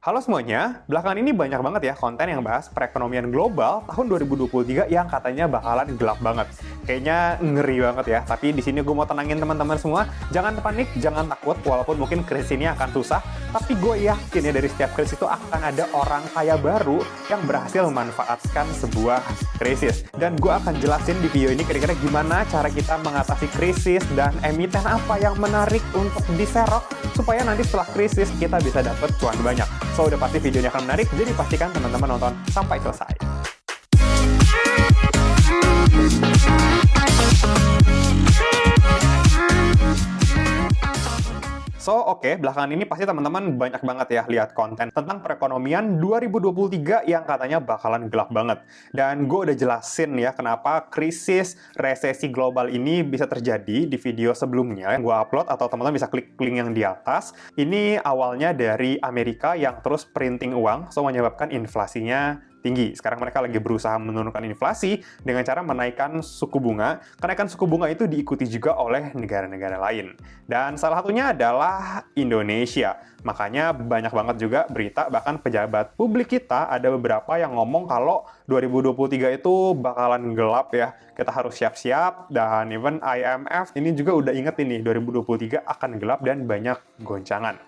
Halo semuanya, belakangan ini banyak banget ya konten yang bahas perekonomian global tahun 2023 yang katanya bakalan gelap banget. Kayaknya ngeri banget ya, tapi di sini gue mau tenangin teman-teman semua, jangan panik, jangan takut, walaupun mungkin krisis ini akan susah, tapi gue yakin ya dari setiap krisis itu akan ada orang kaya baru yang berhasil memanfaatkan sebuah krisis. Dan gue akan jelasin di video ini kira-kira gimana cara kita mengatasi krisis dan emiten apa yang menarik untuk diserok supaya nanti setelah krisis kita bisa dapat cuan banyak. So, udah pasti videonya akan menarik, jadi pastikan teman-teman nonton sampai selesai. So, oke, belakangan ini pasti teman-teman banyak banget ya lihat konten tentang perekonomian 2023 yang katanya bakalan gelap banget. Dan gue udah jelasin ya kenapa krisis resesi global ini bisa terjadi di video sebelumnya yang gue upload, atau teman-teman bisa klik link yang di atas. Ini awalnya dari Amerika yang terus printing uang, so menyebabkan inflasinya tinggi. Sekarang mereka lagi berusaha menurunkan inflasi dengan cara menaikkan suku bunga. Kenaikan suku bunga itu diikuti juga oleh negara-negara lain. Dan salah satunya adalah Indonesia. Makanya banyak banget juga berita, bahkan pejabat publik kita ada beberapa yang ngomong kalau 2023 itu bakalan gelap ya. Kita harus siap-siap, dan even IMF ini juga udah inget ini, 2023 akan gelap dan banyak goncangan.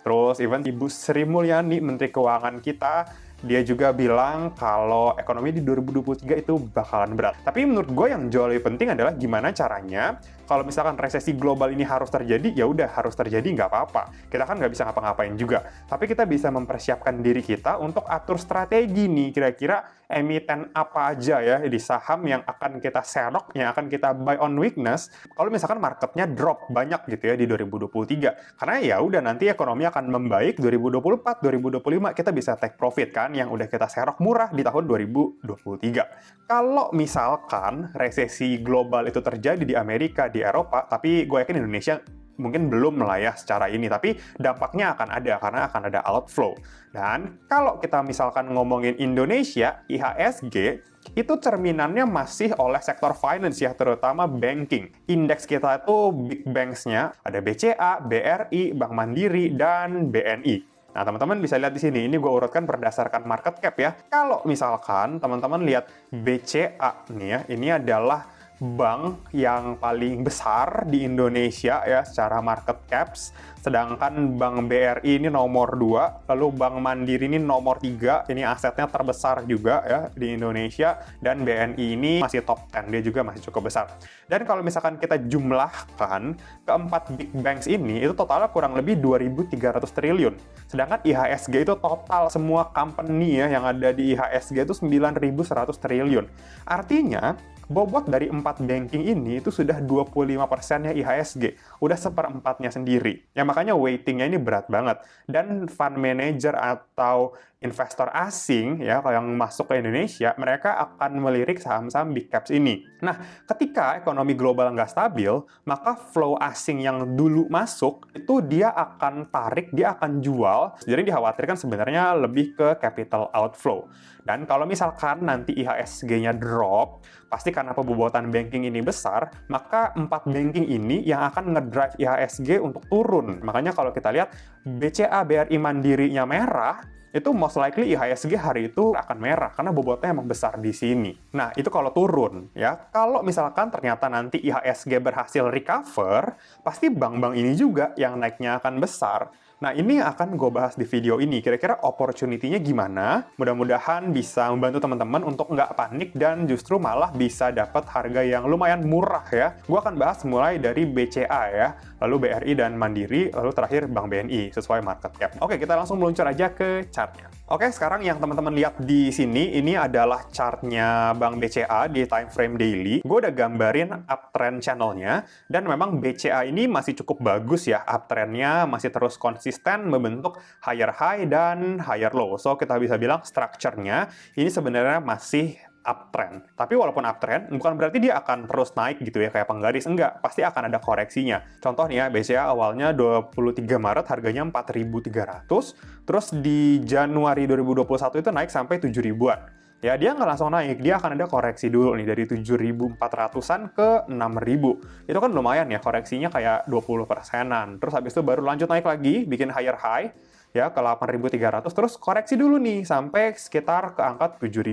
Terus even Ibu Sri Mulyani, Menteri Keuangan kita, dia juga bilang kalau ekonomi di 2023 itu bakalan berat. Tapi menurut gue yang jauh lebih penting adalah gimana caranya kalau misalkan resesi global ini harus terjadi, ya udah harus terjadi, nggak apa-apa. Kita kan nggak bisa ngapa-ngapain juga. Tapi kita bisa mempersiapkan diri kita untuk atur strategi nih, kira-kira emiten apa aja ya di saham yang akan kita serok, yang akan kita buy on weakness, kalau misalkan marketnya drop banyak gitu ya di 2023. Karena ya udah nanti ekonomi akan membaik 2024, 2025 kita bisa take profit kan, yang udah kita serok murah di tahun 2023. Kalau misalkan resesi global itu terjadi di Amerika, di Eropa, tapi gue yakin Indonesia mungkin belum lah ya secara ini, tapi dampaknya akan ada karena akan ada outflow. Dan kalau kita misalkan ngomongin Indonesia, IHSG itu cerminannya masih oleh sektor finance ya, terutama banking. Indeks kita itu big banks-nya ada BCA, BRI, Bank Mandiri, dan BNI. Nah, teman-teman bisa lihat di sini, ini gue urutkan berdasarkan market cap ya. Kalau misalkan teman-teman lihat BCA nih ya, ini adalah bank yang paling besar di Indonesia ya secara market caps, sedangkan Bank BRI ini nomor 2, lalu Bank Mandiri ini nomor 3, ini asetnya terbesar juga ya di Indonesia, dan BNI ini masih top 10, dia juga masih cukup besar. Dan kalau misalkan kita jumlahkan keempat big banks ini, itu totalnya kurang lebih 2.300 triliun. Sedangkan IHSG itu total semua company ya yang ada di IHSG itu 9.100 triliun. Artinya, bobot dari 4 banking ini itu sudah 25%-nya IHSG, udah seperempatnya sendiri. Ya makanya weighting-nya ini berat banget. Dan fund manager atau investor asing ya yang masuk ke Indonesia, mereka akan melirik saham-saham big caps ini. Nah, ketika ekonomi global nggak stabil, maka flow asing yang dulu masuk itu dia akan tarik, dia akan jual. Jadi dikhawatirkan sebenarnya lebih ke capital outflow. Dan kalau misalkan nanti IHSG-nya drop, pasti karena pembobotan banking ini besar, maka 4 banking ini yang akan ngedrive IHSG untuk turun. Makanya kalau kita lihat BCA, BRI, Mandiri-nya merah, itu most likely IHSG hari itu akan merah karena bobotnya emang besar di sini. Nah, itu kalau turun ya. Kalau misalkan ternyata nanti IHSG berhasil recover, pasti bank-bank ini juga yang naiknya akan besar. Nah, ini akan gue bahas di video ini. Kira-kira opportunity-nya gimana? Mudah-mudahan bisa membantu teman-teman untuk nggak panik dan justru malah bisa dapat harga yang lumayan murah ya. Gue akan bahas mulai dari BCA ya, lalu BRI dan Mandiri, lalu terakhir Bank BNI sesuai market cap. Oke, kita langsung meluncur aja ke chartnya. Oke, sekarang yang teman-teman lihat di sini, ini adalah chartnya Bank BCA di time frame daily. Gue udah gambarin uptrend channelnya, dan memang BCA ini masih cukup bagus ya, uptrendnya masih terus konsisten membentuk higher high dan higher low. So, kita bisa bilang structure-nya ini sebenarnya masih uptrend. Tapi walaupun uptrend, bukan berarti dia akan terus naik gitu ya, kayak penggaris. Enggak, pasti akan ada koreksinya. Contoh nih ya, BCA awalnya 23 Maret harganya 4.300, terus di Januari 2021 itu naik sampai 7.000-an. Ya, dia nggak langsung naik, dia akan ada koreksi dulu nih, dari 7.400-an ke 6.000. Itu kan lumayan ya, koreksinya kayak 20%-an. Terus habis itu baru lanjut naik lagi, bikin higher high. ya ke 8.300, terus koreksi dulu nih sampai sekitar ke angka 7.000.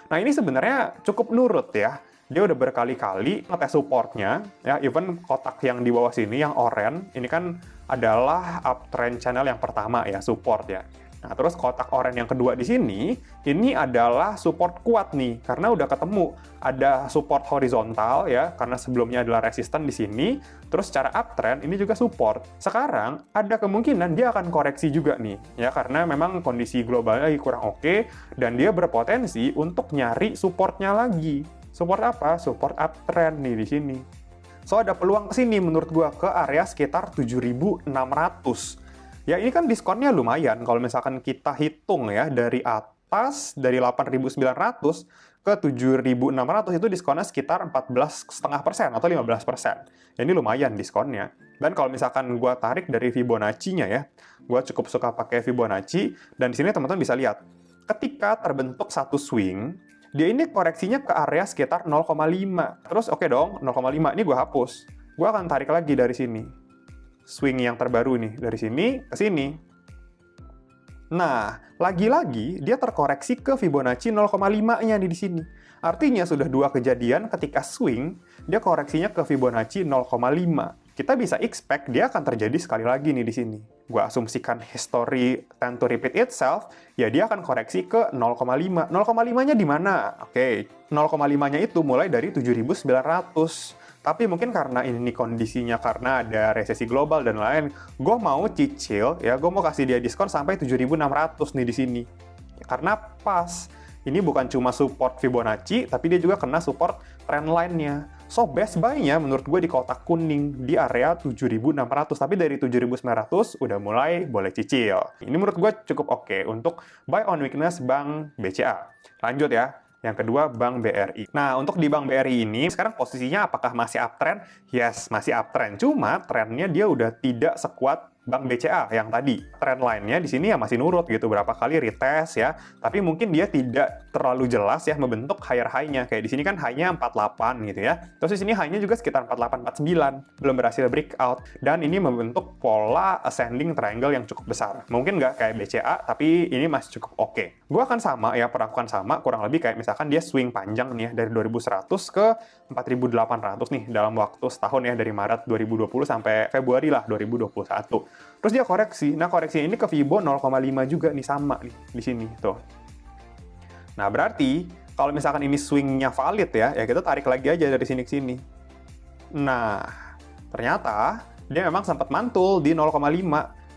Nah, ini sebenarnya cukup nurut ya. Dia udah berkali-kali ngetes supportnya, ya, even kotak yang di bawah sini, yang oranye, ini kan adalah uptrend channel yang pertama ya, support ya. Nah, terus kotak oranye yang kedua di sini, ini adalah support kuat nih, karena udah ketemu ada support horizontal ya, karena sebelumnya adalah resisten di sini, terus secara uptrend ini juga support. Sekarang ada kemungkinan dia akan koreksi juga nih, ya, karena memang kondisi globalnya lagi kurang oke, dan dia berpotensi untuk nyari supportnya lagi. Support apa? Support uptrend nih di sini. So, ada peluang ke sini menurut gua ke area sekitar 7.600. Ya, ini kan diskonnya lumayan. Kalau misalkan kita hitung ya, dari atas, dari 8.900 ke 7.600, itu diskonnya sekitar 14,5% atau 15%. Ya, ini lumayan diskonnya. Dan kalau misalkan gua tarik dari Fibonacci-nya ya, gua cukup suka pakai Fibonacci, dan di sini teman-teman bisa lihat, ketika terbentuk satu swing, dia ini koreksinya ke area sekitar 0,5. Terus oke dong, 0,5 ini gue hapus. Gue akan tarik lagi dari sini. Swing yang terbaru nih, dari sini ke sini. Nah, lagi-lagi dia terkoreksi ke Fibonacci 0,5-nya nih di sini. Artinya sudah dua kejadian ketika swing, dia koreksinya ke Fibonacci 0,5. Kita bisa expect dia akan terjadi sekali lagi nih di sini. Gua asumsikan history tend to repeat itself, ya dia akan koreksi ke 0,5. 0,5-nya di mana? Oke, 0,5-nya itu mulai dari 7.900. Tapi mungkin karena ini kondisinya karena ada resesi global dan lain, gue mau cicil, ya gue mau kasih dia diskon sampai 7.600 nih di sini. Karena pas, ini bukan cuma support Fibonacci, tapi dia juga kena support trendline-nya. So, best buy-nya menurut gue di kotak kuning, di area 7.600. Tapi dari 7.900 udah mulai boleh cicil. Ini menurut gue cukup oke untuk buy on weakness Bank BCA. Lanjut ya. Yang kedua, Bank BRI. Nah, untuk di Bank BRI ini, sekarang posisinya apakah masih uptrend? Yes, masih uptrend. Cuma, trennya dia udah tidak sekuat Bank BCA yang tadi. Trend line-nya di sini ya masih nurut gitu, berapa kali retest ya. Tapi mungkin dia tidak terlalu jelas ya membentuk higher high-nya. Kayak di sini kan high-nya 48 gitu ya. Terus di sini high-nya juga sekitar 48-49. Belum berhasil breakout. Dan ini membentuk pola ascending triangle yang cukup besar. Mungkin nggak kayak BCA, tapi ini masih cukup oke. Gue akan sama ya, perlakukan sama, kurang lebih kayak misalkan dia swing panjang nih ya, dari 2.100 ke 4.800 nih dalam waktu setahun ya, dari Maret 2020 sampai Februari lah 2021. Terus dia koreksi. Nah, koreksi ini ke Fibo 0,5 juga nih, sama nih di sini tuh. Nah, berarti kalau misalkan ini swing-nya valid ya kita tarik lagi aja dari sini ke sini. Nah, ternyata dia memang sempat mantul di 0,5,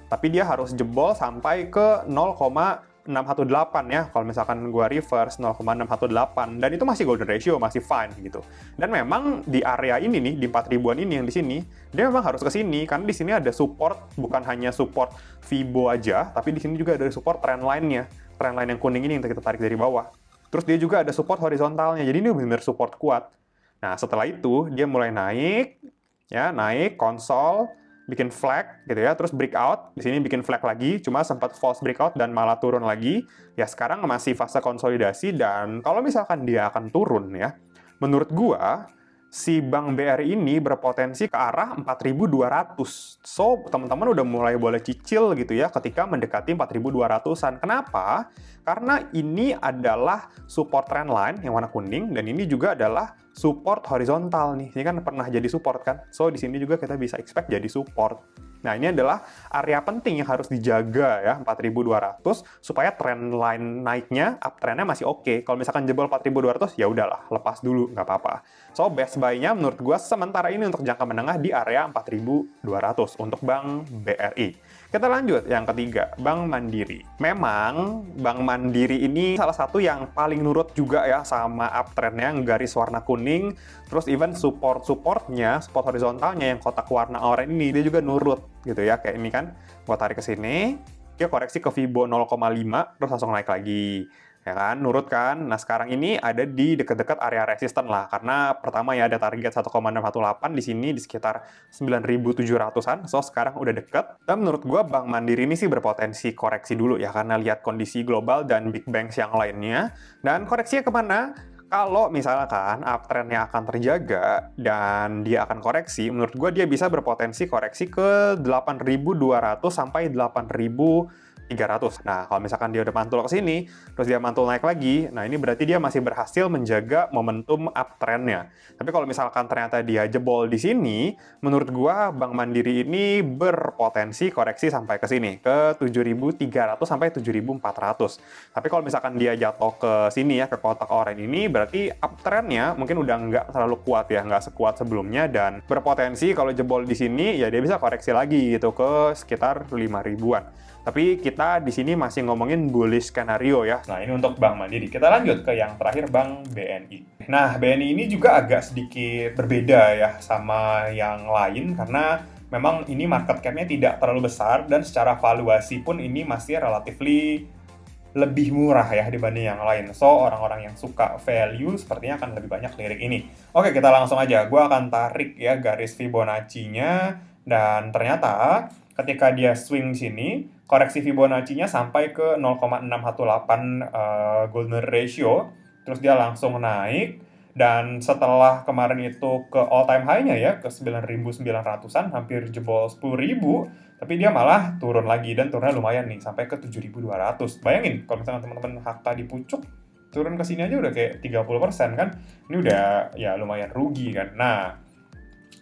tapi dia harus jebol sampai ke 0,618 ya, kalau misalkan gua reverse 0,618, dan itu masih golden ratio, masih fine gitu. Dan memang di area ini nih, di 4.000-an ini yang di sini, dia memang harus ke sini karena di sini ada support, bukan hanya support Fibo aja, tapi di sini juga ada support trendline-nya. Trendline yang kuning ini yang kita tarik dari bawah. Terus dia juga ada support horizontalnya. Jadi ini benar-benar support kuat. Nah, setelah itu dia mulai naik ya, naik konsol, bikin flag gitu ya, terus breakout, di sini bikin flag lagi, cuma sempat false breakout dan malah turun lagi. Ya sekarang masih fase konsolidasi, dan kalau misalkan dia akan turun ya, menurut gua si Bank BRI ini berpotensi ke arah 4.200. So, teman-teman udah mulai boleh cicil gitu ya ketika mendekati 4.200-an. Kenapa? Karena ini adalah support trendline yang warna kuning, dan ini juga adalah support horizontal nih. Ini kan pernah jadi support kan? So, di sini juga kita bisa expect jadi support. Nah, ini adalah area penting yang harus dijaga ya, 4.200, supaya trendline naiknya, uptrendnya masih oke. Kalau misalkan jebol 4.200, ya udahlah, lepas dulu, nggak apa-apa. So, best buy-nya menurut gue sementara ini untuk jangka menengah di area 4.200 untuk Bank BRI. Kita lanjut, yang ketiga, Bank Mandiri. Memang, Bank Mandiri ini salah satu yang paling nurut juga ya sama uptrendnya, garis warna kuning, terus even support-supportnya, support horizontalnya yang kotak warna oranye ini, dia juga nurut gitu ya. Kayak ini kan, gua tarik ke sini, dia koreksi ke Fibo 0,5, terus langsung naik lagi. Ya kan, nurut kan? Nah, sekarang ini ada di dekat-dekat area resisten lah, karena pertama ya ada target 1,618 di sini di sekitar 9.700-an, so sekarang udah deket. Dan menurut gua Bank Mandiri ini sih berpotensi koreksi dulu ya, karena lihat kondisi global dan big banks yang lainnya. Dan koreksinya kemana? Kalau misalkan uptrendnya akan terjaga dan dia akan koreksi, menurut gue dia bisa berpotensi koreksi ke 8.200 sampai 8.000 300. Nah, kalau misalkan dia udah mantul ke sini, terus dia mantul naik lagi, nah ini berarti dia masih berhasil menjaga momentum uptrend-nya. Tapi kalau misalkan ternyata dia jebol di sini, menurut gua Bank Mandiri ini berpotensi koreksi sampai ke sini, ke 7.300 sampai 7.400. Tapi kalau misalkan dia jatuh ke sini ya, ke kotak oranye ini, berarti uptrend-nya mungkin udah nggak terlalu kuat ya, nggak sekuat sebelumnya, dan berpotensi kalau jebol di sini, ya dia bisa koreksi lagi gitu ke sekitar 5.000-an. Tapi kita di sini masih ngomongin bullish skenario ya. Nah, ini untuk Bank Mandiri. Kita lanjut ke yang terakhir, Bank BNI. Nah, BNI ini juga agak sedikit berbeda ya sama yang lain karena memang ini market cap-nya tidak terlalu besar dan secara valuasi pun ini masih relatively lebih murah ya dibanding yang lain. So, orang-orang yang suka value sepertinya akan lebih banyak lirik ini. Oke, kita langsung aja. Gue akan tarik ya garis Fibonacci-nya, dan ternyata ketika dia swing sini, koreksi Fibonacci-nya sampai ke 0,618 golden ratio, terus dia langsung naik, dan setelah kemarin itu ke all time high-nya ya, ke 9.900-an, hampir jebol 10.000, tapi dia malah turun lagi, dan turunnya lumayan nih, sampai ke 7.200. Bayangin, kalau misalnya teman-teman hakta di pucuk, turun ke sini aja udah kayak 30% kan, ini udah ya lumayan rugi kan. Nah,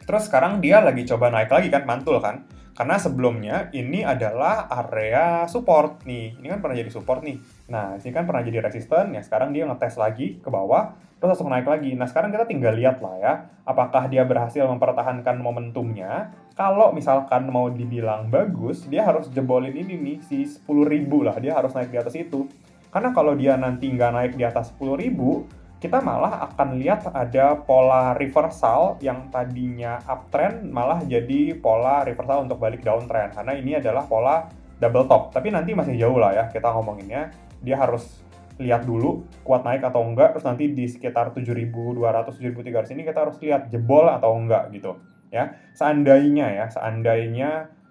terus sekarang dia lagi coba naik lagi kan, mantul kan. Karena sebelumnya ini adalah area support nih. Ini kan pernah jadi support nih. Nah, ini kan pernah jadi resisten. Ya, sekarang dia ngetes lagi ke bawah, terus langsung naik lagi. Nah, sekarang kita tinggal lihat lah ya, apakah dia berhasil mempertahankan momentumnya. Kalau misalkan mau dibilang bagus, dia harus jebolin ini nih, si 10.000 lah. Dia harus naik di atas itu. Karena kalau dia nanti nggak naik di atas 10.000, kita malah akan lihat ada pola reversal yang tadinya uptrend malah jadi pola reversal untuk balik downtrend, karena ini adalah pola double top. Tapi nanti masih jauh lah ya kita ngomonginnya, dia harus lihat dulu kuat naik atau enggak, terus nanti di sekitar 7.200 7.300 ini kita harus lihat jebol atau enggak gitu ya. Seandainya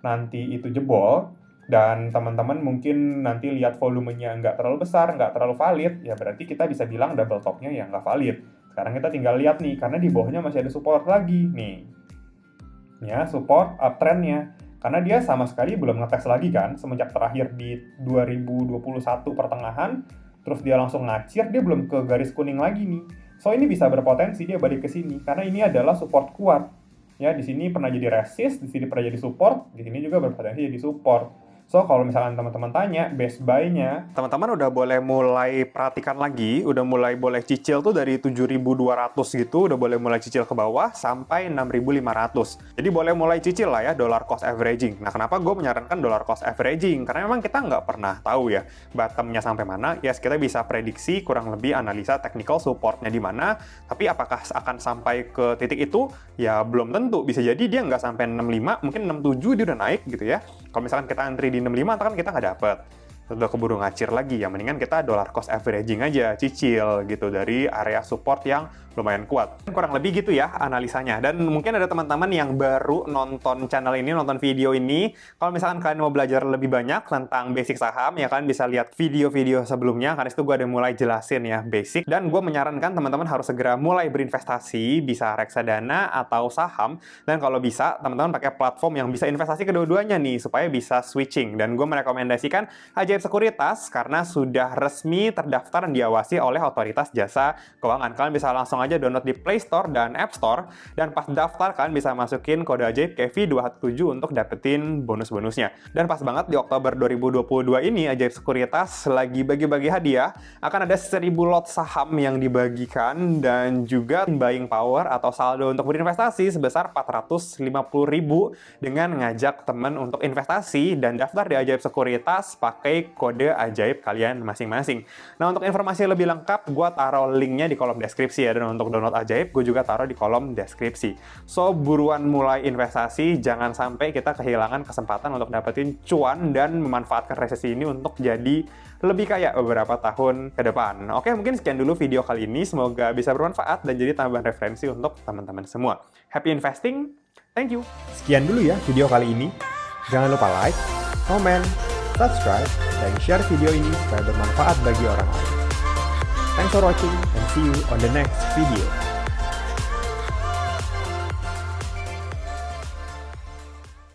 nanti itu jebol dan teman-teman mungkin nanti lihat volumenya nggak terlalu besar, nggak terlalu valid, ya berarti kita bisa bilang double top-nya ya nggak valid. Sekarang kita tinggal lihat nih, karena di bawahnya masih ada support lagi nih. Ya, support uptrend-nya. Karena dia sama sekali belum ngetes lagi kan, semenjak terakhir di 2021 pertengahan, terus dia langsung ngacir, dia belum ke garis kuning lagi nih. So, ini bisa berpotensi dia balik ke sini, karena ini adalah support kuat. Ya, di sini pernah jadi resist, di sini pernah jadi support, di sini juga berpotensi jadi support. So, kalau misalkan teman-teman tanya, best buy-nya, teman-teman udah boleh mulai perhatikan lagi, udah mulai boleh cicil tuh dari 7.200 gitu, udah boleh mulai cicil ke bawah sampai 6.500. Jadi boleh mulai cicil lah ya, dollar cost averaging. Nah, kenapa gue menyarankan dollar cost averaging? Karena memang kita nggak pernah tahu ya, bottom-nya sampai mana. Yes, kita bisa prediksi kurang lebih analisa technical support-nya di mana, tapi apakah akan sampai ke titik itu? Ya, belum tentu. Bisa jadi dia nggak sampai 65, mungkin 67 dia udah naik gitu ya. Kalau misalkan kita antri di 65, kan kita nggak dapet. Udah keburu ngacir lagi, ya mendingan kita dollar cost averaging aja, cicil gitu dari area support yang lumayan kuat. Kurang lebih gitu ya analisanya. Dan mungkin ada teman-teman yang baru nonton channel ini, nonton video ini. Kalau misalkan kalian mau belajar lebih banyak tentang basic saham, ya kalian bisa lihat video-video sebelumnya. Karena itu gue ada mulai jelasin ya basic. Dan gue menyarankan teman-teman harus segera mulai berinvestasi, bisa reksadana atau saham. Dan kalau bisa, teman-teman pakai platform yang bisa investasi kedua-duanya nih, supaya bisa switching. Dan gue merekomendasikan Ajaib Sekuritas karena sudah resmi terdaftar dan diawasi oleh otoritas jasa keuangan. Kalian bisa langsung aja download di Play Store dan App Store, dan pas daftar kalian bisa masukin kode ajaib KEVI217 untuk dapetin bonus-bonusnya. Dan pas banget di Oktober 2022 ini Ajaib Sekuritas lagi bagi-bagi hadiah, akan ada 1.000 lot saham yang dibagikan dan juga buying power atau saldo untuk berinvestasi sebesar 450.000 dengan ngajak temen untuk investasi dan daftar di Ajaib Sekuritas pakai kode ajaib kalian masing-masing. Nah, untuk informasi lebih lengkap, gue taruh linknya di kolom deskripsi ya, dan untuk download ajaib, gue juga taruh di kolom deskripsi. So, buruan mulai investasi, jangan sampai kita kehilangan kesempatan untuk dapetin cuan dan memanfaatkan resesi ini untuk jadi lebih kaya beberapa tahun ke depan. Oke, mungkin sekian dulu video kali ini. Semoga bisa bermanfaat dan jadi tambahan referensi untuk teman-teman semua. Happy investing, thank you! Sekian dulu ya video kali ini. Jangan lupa like, comment, subscribe, dan share video ini supaya bermanfaat bagi orang lain. Thanks for watching and see you on the next video.